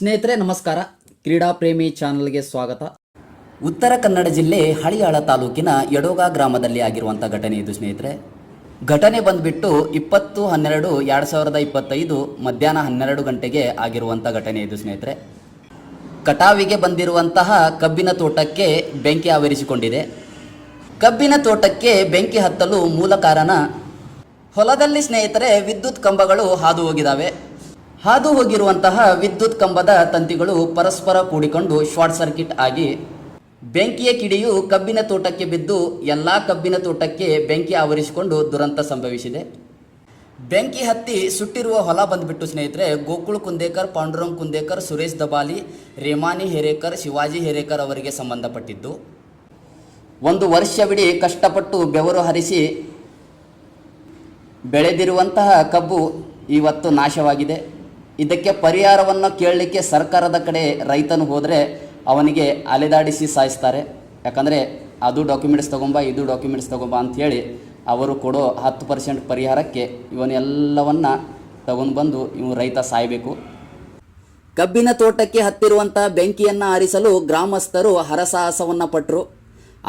ಸ್ನೇಹಿತರೆ ನಮಸ್ಕಾರ, ಕ್ರೀಡಾ ಪ್ರೇಮಿ ಚಾನಲ್ಗೆ ಸ್ವಾಗತ. ಉತ್ತರ ಕನ್ನಡ ಜಿಲ್ಲೆ ಹಳಿಯಾಳ ತಾಲೂಕಿನ ಯಡೋಗ ಗ್ರಾಮದಲ್ಲಿ ಆಗಿರುವಂಥ ಘಟನೆ ಇದು ಸ್ನೇಹಿತರೆ. ಘಟನೆ ಬಂದುಬಿಟ್ಟು 20/12/2025 ಮಧ್ಯಾಹ್ನ 12 ಗಂಟೆಗೆ ಆಗಿರುವಂಥ ಘಟನೆ ಇದು ಸ್ನೇಹಿತರೆ. ಕಟಾವಿಗೆ ಬಂದಿರುವಂತಹ ಕಬ್ಬಿನ ತೋಟಕ್ಕೆ ಬೆಂಕಿ ಆವರಿಸಿಕೊಂಡಿದೆ. ಕಬ್ಬಿನ ತೋಟಕ್ಕೆ ಬೆಂಕಿ ಹತ್ತಲು ಮೂಲ ಕಾರಣ ಹೊಲದಲ್ಲಿ ಸ್ನೇಹಿತರೆ ವಿದ್ಯುತ್ ಕಂಬಗಳು ಹಾದು ಹೋಗಿದ್ದಾವೆ. ಹಾದು ಹೋಗಿರುವಂತಹ ವಿದ್ಯುತ್ ಕಂಬದ ತಂತಿಗಳು ಪರಸ್ಪರ ಕೂಡಿಕೊಂಡು ಶಾರ್ಟ್ ಸರ್ಕ್ಯೂಟ್ ಆಗಿ ಬೆಂಕಿಯ ಕಿಡಿಯು ಕಬ್ಬಿನ ತೋಟಕ್ಕೆ ಬಿದ್ದು ಎಲ್ಲ ಕಬ್ಬಿನ ತೋಟಕ್ಕೆ ಬೆಂಕಿ ಆವರಿಸಿಕೊಂಡು ದುರಂತ ಸಂಭವಿಸಿದೆ. ಬೆಂಕಿ ಹತ್ತಿ ಸುಟ್ಟಿರುವ ಹೊಲ ಬಂದುಬಿಟ್ಟು ಸ್ನೇಹಿತರೆ ಗೋಕುಳ್ ಕುಂದೇಕರ್, ಪಾಂಡುರಂಗ್ ಕುಂದೇಕರ್, ಸುರೇಶ್ ದಬಾಲಿ, ರೇಮಾನಿ ಹೇರೇಕರ್, ಶಿವಾಜಿ ಹೇರೇಕರ್ ಅವರಿಗೆ ಸಂಬಂಧಪಟ್ಟಿದ್ದು. ಒಂದು ವರ್ಷವಿಡೀ ಕಷ್ಟಪಟ್ಟು ಬೆವರು ಹರಿಸಿ ಬೆಳೆದಿರುವಂತಹ ಕಬ್ಬು ಇವತ್ತು ನಾಶವಾಗಿದೆ. ಇದಕ್ಕೆ ಪರಿಹಾರವನ್ನು ಕೇಳಲಿಕ್ಕೆ ಸರ್ಕಾರದ ಕಡೆ ರೈತನು ಹೋದರೆ ಅವನಿಗೆ ಅಲೆದಾಡಿಸಿ ಸಾಯಿಸ್ತಾರೆ. ಯಾಕಂದರೆ ಅದು ಡಾಕ್ಯುಮೆಂಟ್ಸ್ ತೊಗೊಂಬ, ಇದು ಡಾಕ್ಯುಮೆಂಟ್ಸ್ ತೊಗೊಂಬ ಅಂಥೇಳಿ ಅವರು ಕೊಡೋ 10% ಪರಿಹಾರಕ್ಕೆ ಇವನ್ನೆಲ್ಲವನ್ನು ತಗೊಂಡು ಬಂದು ರೈತ ಸಾಯಬೇಕು. ಕಬ್ಬಿನ ತೋಟಕ್ಕೆ ಹತ್ತಿರುವಂಥ ಬೆಂಕಿಯನ್ನು ಆರಿಸಲು ಗ್ರಾಮಸ್ಥರು ಹರಸಾಹಸವನ್ನು ಪಟ್ಟರು.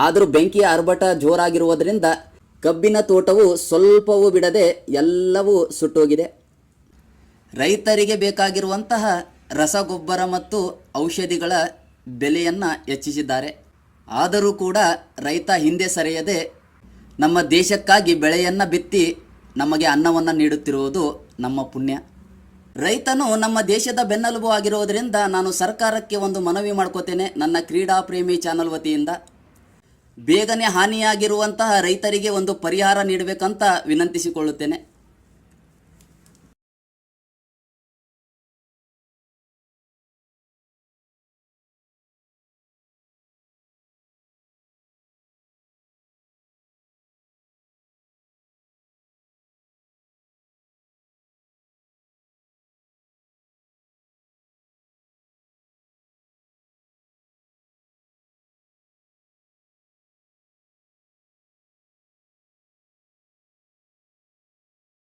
ಆದರೂ ಬೆಂಕಿಯ ಆರ್ಭಟ ಜೋರಾಗಿರುವುದರಿಂದ ಕಬ್ಬಿನ ತೋಟವು ಸ್ವಲ್ಪವೂ ಬಿಡದೆ ಎಲ್ಲವೂ ಸುಟ್ಟೋಗಿದೆ. ರೈತರಿಗೆ ಬೇಕಾಗಿರುವಂತಹ ರಸಗೊಬ್ಬರ ಮತ್ತು ಔಷಧಿಗಳ ಬೆಲೆಯನ್ನು ಹೆಚ್ಚಿಸಿದ್ದಾರೆ. ಆದರೂ ಕೂಡ ರೈತ ಹಿಂದೆ ಸರಿಯದೆ ನಮ್ಮ ದೇಶಕ್ಕಾಗಿ ಬೆಳೆಯನ್ನು ಬಿತ್ತಿ ನಮಗೆ ಅನ್ನವನ್ನು ನೀಡುತ್ತಿರುವುದು ನಮ್ಮ ಪುಣ್ಯ. ರೈತನು ನಮ್ಮ ದೇಶದ ಬೆನ್ನೆಲುಬು ಆಗಿರುವುದರಿಂದ ನಾನು ಸರ್ಕಾರಕ್ಕೆ ಒಂದು ಮನವಿ ಮಾಡ್ಕೋತೇನೆ. ನನ್ನ ಕ್ರೀಡಾ ಪ್ರೇಮಿ ಚಾನಲ್ ವತಿಯಿಂದ ಬೇಗನೆ ಹಾನಿಯಾಗಿರುವಂತಹ ರೈತರಿಗೆ ಒಂದು ಪರಿಹಾರ ನೀಡಬೇಕಂತ ವಿನಂತಿಸಿಕೊಳ್ಳುತ್ತೇನೆ.